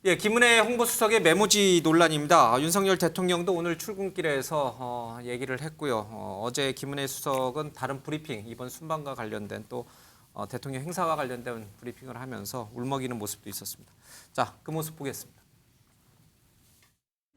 예, 김은혜 홍보수석의 메모지 논란입니다. 윤석열 대통령도 오늘 출근길에서 얘기를 했고요. 어제 김은혜 수석은 다른 브리핑, 이번 순방과 관련된 또 대통령 행사와 관련된 브리핑을 하면서 울먹이는 모습도 있었습니다. 자, 그 모습 보겠습니다.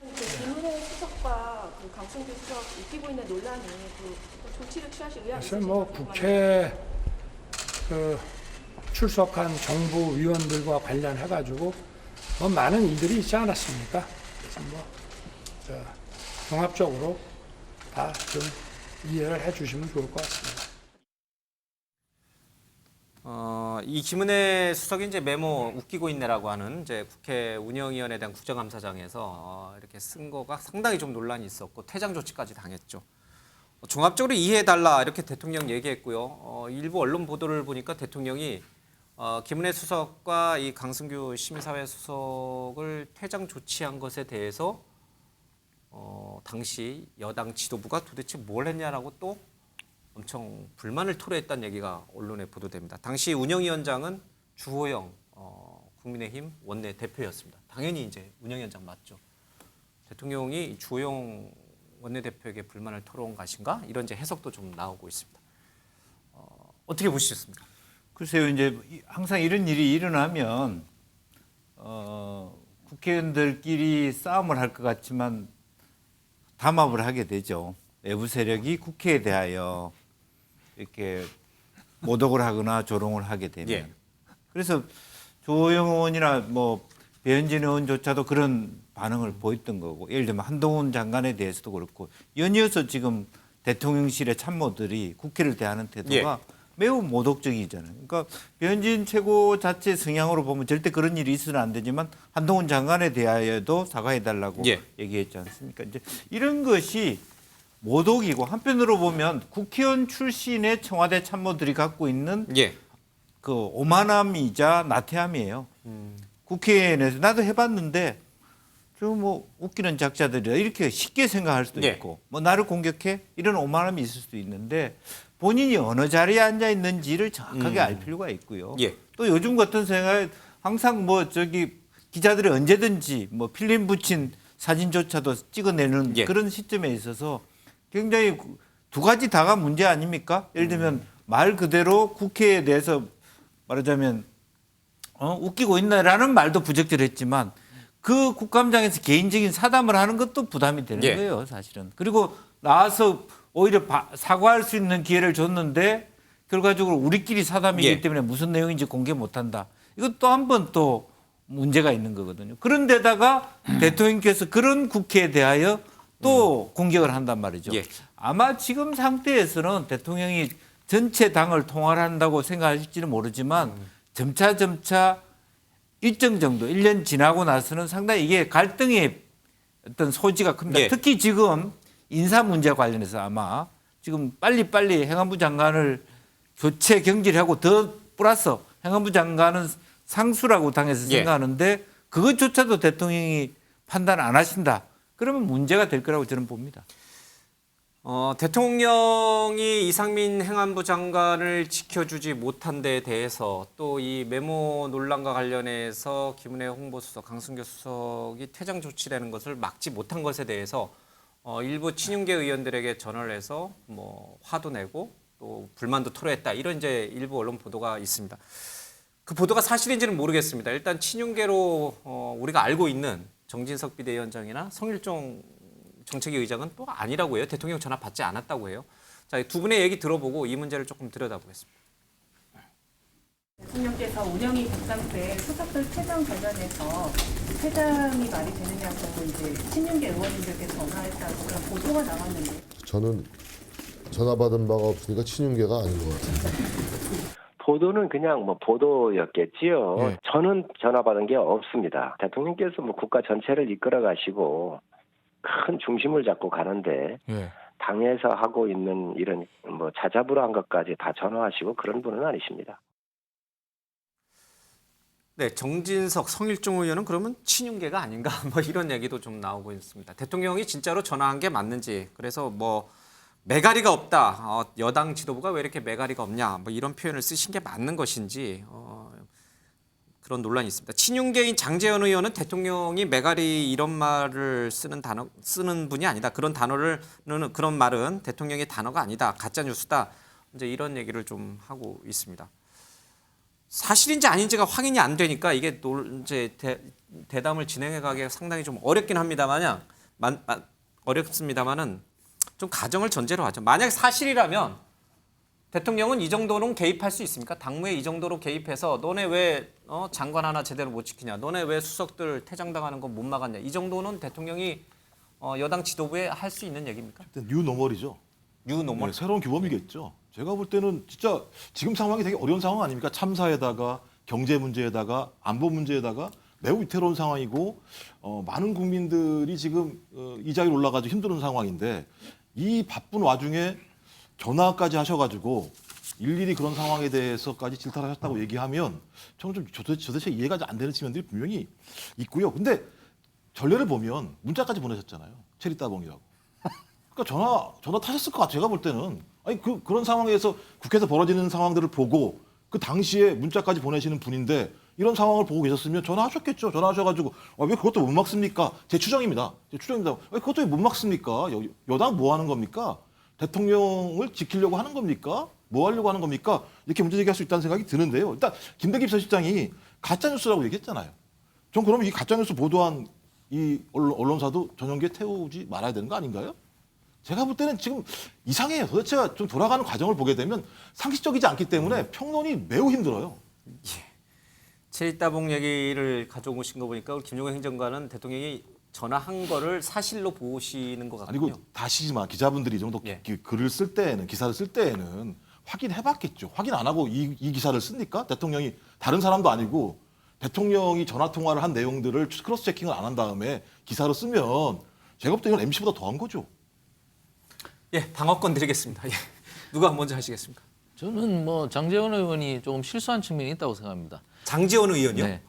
김은혜 수석과 강승규 수석 입히고 있는 논란이 조치를 취하실 의향이 사실 있으신가요? 국회 출석한 정부 위원들과 관련해가지고 많은 일들이 있지 않았습니까? 그래서 종합적으로 다 좀 이해를 해주시면 좋을 것 같습니다. 이 김은혜 수석이 이제 메모 웃기고 있네라고 하는 이제 국회 운영위원회에 대한 국정감사장에서 이렇게 쓴 거가 상당히 좀 논란이 있었고 퇴장 조치까지 당했죠. 종합적으로 이해해달라 이렇게 대통령 얘기했고요. 일부 언론 보도를 보니까 대통령이 김은혜 수석과 이 강승규 시민사회 수석을 퇴장 조치한 것에 대해서 당시 여당 지도부가 도대체 뭘 했냐라고 또 엄청 불만을 토로했다는 얘기가 언론에 보도됩니다. 당시 운영위원장은 주호영 국민의힘 원내 대표였습니다. 당연히 이제 운영위원장 맞죠. 대통령이 주호영 원내대표에게 불만을 토로한 것인가? 이런 이제 해석도 좀 나오고 있습니다. 어떻게 보시셨습니까? 글쎄요, 이제 항상 이런 일이 일어나면 국회의원들끼리 싸움을 할 것 같지만 담합을 하게 되죠. 외부 세력이 국회에 대하여 이렇게 모독을 하거나 조롱을 하게 되면. 예. 그래서 조호영 의원이나 뭐 배현진 의원조차도 그런 반응을 보였던 거고, 예를 들면 한동훈 장관에 대해서도 그렇고 연이어서 지금 대통령실의 참모들이 국회를 대하는 태도가 매우 모독적이잖아요. 그러니까 배현진 최고 자체 성향으로 보면 절대 그런 일이 있어서는 안 되지만 한동훈 장관에 대하여도 사과해달라고 얘기했지 않습니까? 이제 이런 것이 모독이고, 한편으로 보면 국회의원 출신의 청와대 참모들이 갖고 있는 그 오만함이자 나태함이에요. 국회에 내서 나도 해봤는데 좀 뭐 웃기는 작자들이라 이렇게 쉽게 생각할 수도 있고, 뭐 나를 공격해 이런 오만함이 있을 수도 있는데 본인이 어느 자리에 앉아 있는지를 정확하게 알 필요가 있고요. 또 요즘 같은 생각에 항상 뭐 저기 기자들이 언제든지 뭐 필름 붙인 사진조차도 찍어내는 그런 시점에 있어서 굉장히 두 가지 다가 문제 아닙니까? 예를 들면 말 그대로 국회에 대해서 말하자면 웃기고 있나라는 말도 부적절했지만 그 국감장에서 개인적인 사담을 하는 것도 부담이 되는 거예요, 사실은. 그리고 나와서 오히려 사과할 수 있는 기회를 줬는데 결과적으로 우리끼리 사담이기 때문에 무슨 내용인지 공개 못한다. 이것도 한 번 또 문제가 있는 거거든요. 그런데다가 대통령께서 그런 국회에 대하여 또 공격을 한단 말이죠. 아마 지금 상태에서는 대통령이 전체 당을 통할한다고 생각하실지는 모르지만 점차 일정 정도 1년 지나고 나서는 상당히 이게 갈등의 어떤 소지가 큽니다. 특히 지금 인사 문제 관련해서 아마 지금 빨리빨리 행안부 장관을 교체 경질하고 더 플러스 행안부 장관은 상수라고 당에서 생각하는데 그것조차도 대통령이 판단 안 하신다. 그러면 문제가 될 거라고 저는 봅니다. 대통령이 이상민 행안부 장관을 지켜주지 못한 데 대해서 또 이 메모 논란과 관련해서 김은혜 홍보수석, 강승규 수석이 퇴장 조치라는 것을 막지 못한 것에 대해서 일부 친윤계 의원들에게 전화를 해서 뭐 화도 내고 또 불만도 토로했다, 이런 이제 일부 언론 보도가 있습니다. 그 보도가 사실인지는 모르겠습니다. 일단 친윤계로 우리가 알고 있는 정진석 비대위원장이나 성일종 정책위 의장은 또 아니라고 해요. 대통령 전화 받지 않았다고 해요. 자, 두 분의 얘기 들어보고 이 문제를 조금 들여다보겠습니다. 대통령께서 운영위 답장 때 수석들 퇴장 관련해서 퇴장이 말이 되느냐고 이제 친윤계 의원님들께 전화했다고 그런 보도가 나왔는데, 저는 전화 받은 바가 없으니까 친윤계가 아닌 것 같습니다. 보도는 그냥 뭐 보도였겠지요. 저는 전화 받은 게 없습니다. 대통령께서 뭐 국가 전체를 이끌어 가시고 큰 중심을 잡고 가는데 당에서 하고 있는 이런 뭐 자자부로한 것까지 다 전화하시고 그런 분은 아니십니다. 네, 정진석, 성일종 의원은 그러면 친윤계가 아닌가? 뭐 이런 얘기도 좀 나오고 있습니다. 대통령이 진짜로 전화한 게 맞는지, 그래서 뭐 매가리가 없다, 여당 지도부가 왜 이렇게 매가리가 없냐, 뭐 이런 표현을 쓰신 게 맞는 것인지, 그런 논란이 있습니다. 친윤계인 장제원 의원은 대통령이 메가리 이런 말을 쓰는 분이 아니다. 그런 말은 대통령의 단어가 아니다. 가짜 뉴스다. 이제 이런 얘기를 좀 하고 있습니다. 사실인지 아닌지가 확인이 안 되니까 이게 이제 대담을 진행해가기가 상당히 좀 어렵긴 어렵습니다만은 좀 가정을 전제로 하죠. 만약 사실이라면 대통령은 이 정도는 개입할 수 있습니까? 당무에 이 정도로 개입해서 너네 왜 장관 하나 제대로 못 지키냐? 너네 왜 수석들 퇴장당하는 거 못 막았냐? 이 정도는 대통령이 여당 지도부에 할 수 있는 얘기입니까? 일단 뉴노멀이죠. 뉴노멀. 네, 새로운 규범이겠죠. 제가 볼 때는 진짜 지금 상황이 되게 어려운 상황 아닙니까? 참사에다가 경제 문제에다가 안보 문제에다가 매우 위태로운 상황이고 많은 국민들이 지금 이 자리에 올라가지고 힘든 상황인데 이 바쁜 와중에 전화까지 하셔가지고 일일이 그런 상황에 대해서까지 질타를 하셨다고 얘기하면 저는 좀 도대체 이해가 안 되는 측면들이 분명히 있고요. 근데 전례를 보면 문자까지 보내셨잖아요. 체리따봉이라고. 그러니까 전화 타셨을 것 같아요. 제가 볼 때는. 아니 그런 상황에서 국회에서 벌어지는 상황들을 보고 그 당시에 문자까지 보내시는 분인데 이런 상황을 보고 계셨으면 전화하셨겠죠. 전화하셔가지고 왜 그것도 못 막습니까? 제 추정입니다. 왜 그것도 왜 못 막습니까? 여당 뭐 하는 겁니까? 대통령을 지키려고 하는 겁니까? 뭐 하려고 하는 겁니까? 이렇게 문제 제기할 수 있다는 생각이 드는데요. 일단 김대기 비서실장이 가짜뉴스라고 얘기했잖아요. 전 그러면 이 가짜뉴스 보도한 이 언론사도 전용기에 태우지 말아야 되는 거 아닌가요? 제가 볼 때는 지금 이상해요. 도대체가 좀 돌아가는 과정을 보게 되면 상식적이지 않기 때문에 평론이 매우 힘들어요. 체리따봉 얘기를 가져오신 거 보니까 우리 김종국 행정관은 대통령이 전화한 거를 사실로 보시는 것 같군요. 아니고 다시지만 기자분들이 이 정도 글을 쓸 때에는 기사를 쓸 때에는 확인해봤겠죠. 확인 안 하고 이 기사를 씁니까? 대통령이 다른 사람도 아니고 대통령이 전화 통화를 한 내용들을 크로스 체킹을 안 한 다음에 기사로 쓰면 제가 볼 때 이건 MC보다 더한 거죠. 예, 방어권 드리겠습니다. 예. 누가 먼저 하시겠습니까? 저는 뭐 장제원 의원이 조금 실수한 측면이 있다고 생각합니다. 장제원 의원이요? 네.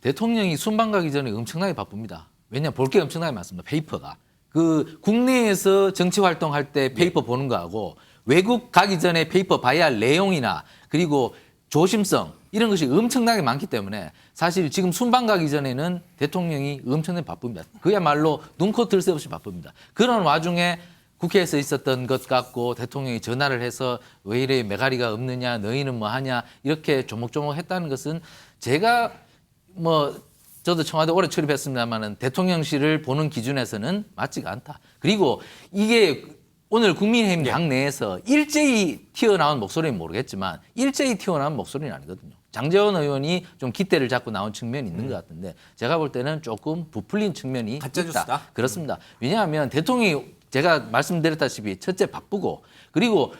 대통령이 순방 가기 전에 엄청나게 바쁩니다. 왜냐 볼 게 엄청나게 많습니다. 페이퍼가. 그 국내에서 정치 활동할 때 페이퍼 보는 거하고 외국 가기 전에 페이퍼 봐야 할 내용이나 그리고 조심성 이런 것이 엄청나게 많기 때문에 사실 지금 순방 가기 전에는 대통령이 엄청나게 바쁩니다. 그야말로 눈코 뜰 새 없이 바쁩니다. 그런 와중에 국회에서 있었던 것 같고 대통령이 전화를 해서 왜 이래 메가리가 없느냐 너희는 뭐 하냐 이렇게 조목조목 했다는 것은 제가 뭐 저도 청와대 오래 출입했습니다만은 대통령실을 보는 기준에서는 맞지가 않다. 그리고 이게 오늘 국민의힘 당 내에서 일제히 튀어나온 목소리는 모르겠지만 일제히 튀어나온 목소리는 아니거든요. 장제원 의원이 좀 깃대를 잡고 나온 측면이 있는 것 같은데 제가 볼 때는 조금 부풀린 측면이 가짜뉴스다? 있다. 그렇습니다. 왜냐하면 대통령이 제가 말씀드렸다시피 첫째 바쁘고 그리고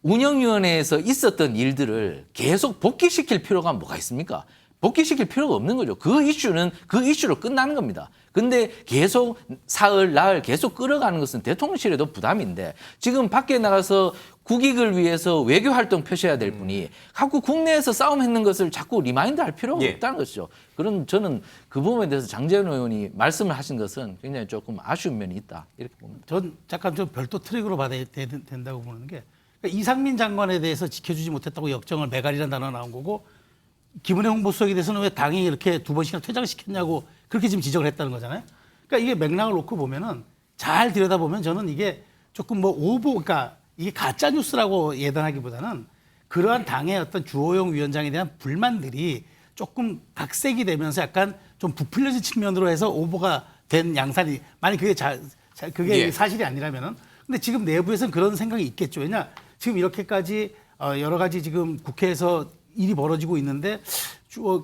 운영위원회에서 있었던 일들을 계속 복귀시킬 필요가 뭐가 있습니까? 복귀시킬 필요가 없는 거죠. 그 이슈로 끝나는 겁니다. 근데 계속 사흘, 나흘 계속 끌어가는 것은 대통령실에도 부담인데 지금 밖에 나가서 국익을 위해서 외교 활동 펴셔야 될 분이 자꾸 국내에서 싸움했는 것을 자꾸 리마인드 할 필요가 없다는 것이죠. 그런 저는 그 부분에 대해서 장제원 의원이 말씀을 하신 것은 굉장히 조금 아쉬운 면이 있다. 이렇게 봅니다. 전 잠깐 좀 별도 트랙으로 봐야 된다고 보는 게 그러니까 이상민 장관에 대해서 지켜주지 못했다고 역정을 메갈이라는 단어가 나온 거고 김은혜 홍보수석에 대해서는 왜 당이 이렇게 2번씩이나 퇴장시켰냐고 그렇게 지금 지적을 했다는 거잖아요. 그러니까 이게 맥락을 놓고 보면은 잘 들여다보면 저는 이게 조금 뭐 그러니까 이게 가짜 뉴스라고 예단하기보다는 그러한 당의 어떤 주호영 위원장에 대한 불만들이 조금 각색이 되면서 약간 좀 부풀려진 측면으로 해서 오보가 된 양산이 만약 그게 예. 사실이 아니라면은 근데 지금 내부에서는 그런 생각이 있겠죠. 왜냐 지금 이렇게까지 여러 가지 지금 국회에서 일이 벌어지고 있는데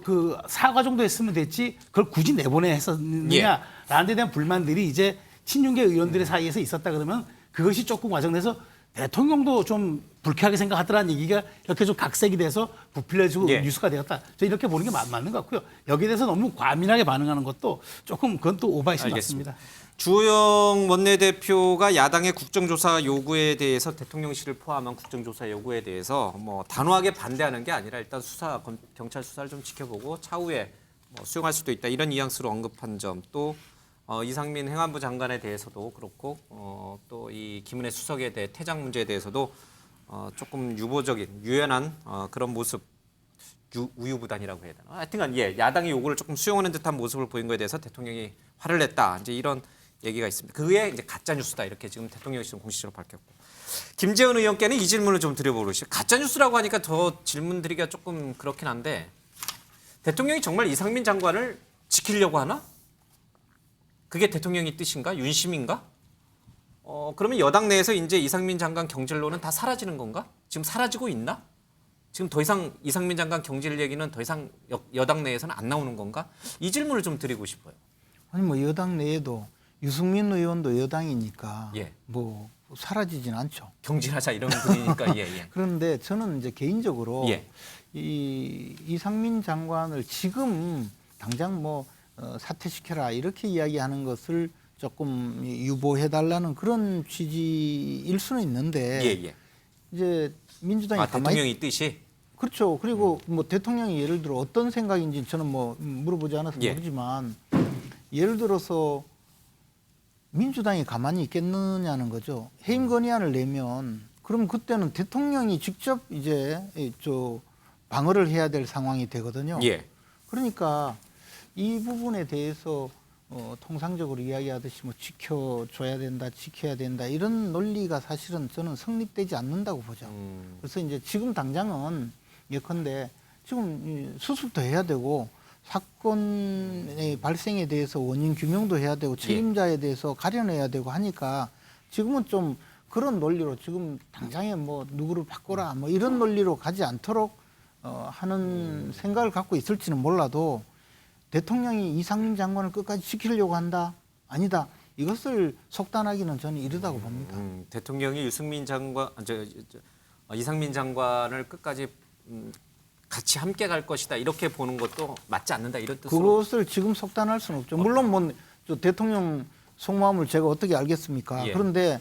그 사과 정도 했으면 됐지 그걸 굳이 내보내 했었느냐라는 데 대한 불만들이 이제 친윤계 의원들의 사이에서 있었다 그러면 그것이 조금 과정돼서 대통령도 좀 불쾌하게 생각하더라는 얘기가 이렇게 좀 각색이 돼서 부풀려지고 뉴스가 되었다. 저 이렇게 보는 게 맞는 것 같고요. 여기에 대해서 너무 과민하게 반응하는 것도 조금 그건 또 오바이신 것 같습니다. 주호영 원내대표가 야당의 국정조사 요구에 대해서 대통령실을 포함한 국정조사 요구에 대해서 뭐 단호하게 반대하는 게 아니라 일단 경찰 수사를 좀 지켜보고 차후에 뭐 수용할 수도 있다 이런 뉘앙스로 언급한 점 또 이상민 행안부 장관에 대해서도 그렇고 또 이 김은혜 수석에 대해 퇴장 문제에 대해서도 조금 유보적인 유연한 그런 모습 우유부단이라고 해야 되나? 하여튼간 예, 야당이 요구를 조금 수용하는 듯한 모습을 보인 거에 대해서 대통령이 화를 냈다. 이제 이런 얘기가 있습니다. 그게 이제 가짜 뉴스다 이렇게 지금 대통령이 지금 공식적으로 밝혔고. 김재원 의원께는 이 질문을 좀 드려보고 싶어요. 가짜 뉴스라고 하니까 더 질문 드리기가 조금 그렇긴 한데 대통령이 정말 이상민 장관을 지키려고 하나? 그게 대통령의 뜻인가? 윤심인가? 그러면 여당 내에서 이제 이상민 장관 경질론은 다 사라지는 건가? 지금 사라지고 있나? 지금 더 이상 이상민 장관 경질 얘기는 더 이상 여당 내에서는 안 나오는 건가? 이 질문을 좀 드리고 싶어요. 아니 뭐 여당 내에도 유승민 의원도 여당이니까 예. 뭐 사라지진 않죠. 경질하자 이런 분이니까 예, 예. 그런데 저는 이제 개인적으로 예. 이 이상민 장관을 지금 당장 뭐 사퇴시켜라 이렇게 이야기하는 것을 조금 유보해달라는 그런 취지일 수는 있는데 예, 예. 이제 민주당이 가만히 대통령의 뜻이 그렇죠. 그리고 뭐 대통령이 예를 들어 어떤 생각인지 저는 뭐 물어보지 않아서 예. 모르지만 예를 들어서 민주당이 가만히 있겠느냐는 거죠. 해임 건의안을 내면 그럼 그때는 대통령이 직접 이제 저 방어를 해야 될 상황이 되거든요. 예. 그러니까 이 부분에 대해서 통상적으로 이야기하듯이 뭐 지켜줘야 된다, 지켜야 된다 이런 논리가 사실은 저는 성립되지 않는다고 보죠. 그래서 이제 지금 당장은 예컨대 지금 수습도 해야 되고 사건의 발생에 대해서 원인 규명도 해야 되고 책임자에 대해서 가려내야 되고 하니까 지금은 좀 그런 논리로 지금 당장에 뭐 누구를 바꿔라 뭐 이런 논리로 가지 않도록 하는 생각을 갖고 있을지는 몰라도 대통령이 이상민 장관을 끝까지 지키려고 한다? 아니다. 이것을 속단하기는 저는 이르다고 봅니다. 대통령이 유승민 장관, 이상민 장관을 끝까지 같이 함께 갈 것이다 이렇게 보는 것도 맞지 않는다 이런 뜻으로. 그것을 지금 속단할 수는 없죠. 물론 뭐 저 대통령 속마음을 제가 어떻게 알겠습니까? 예. 그런데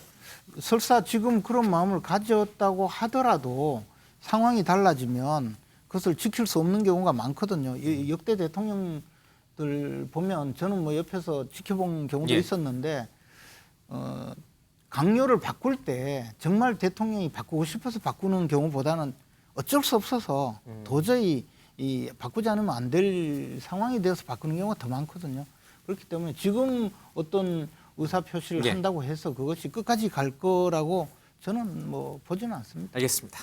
설사 지금 그런 마음을 가졌다고 하더라도 상황이 달라지면 그것을 지킬 수 없는 경우가 많거든요. 역대 대통령들 보면 저는 뭐 옆에서 지켜본 경우도 예. 있었는데 강요를 바꿀 때 정말 대통령이 바꾸고 싶어서 바꾸는 경우보다는 어쩔 수 없어서 도저히 바꾸지 않으면 안 될 상황이 되어서 바꾸는 경우가 더 많거든요. 그렇기 때문에 지금 어떤 의사표시를 예. 한다고 해서 그것이 끝까지 갈 거라고 저는 뭐 보지는 않습니다. 알겠습니다.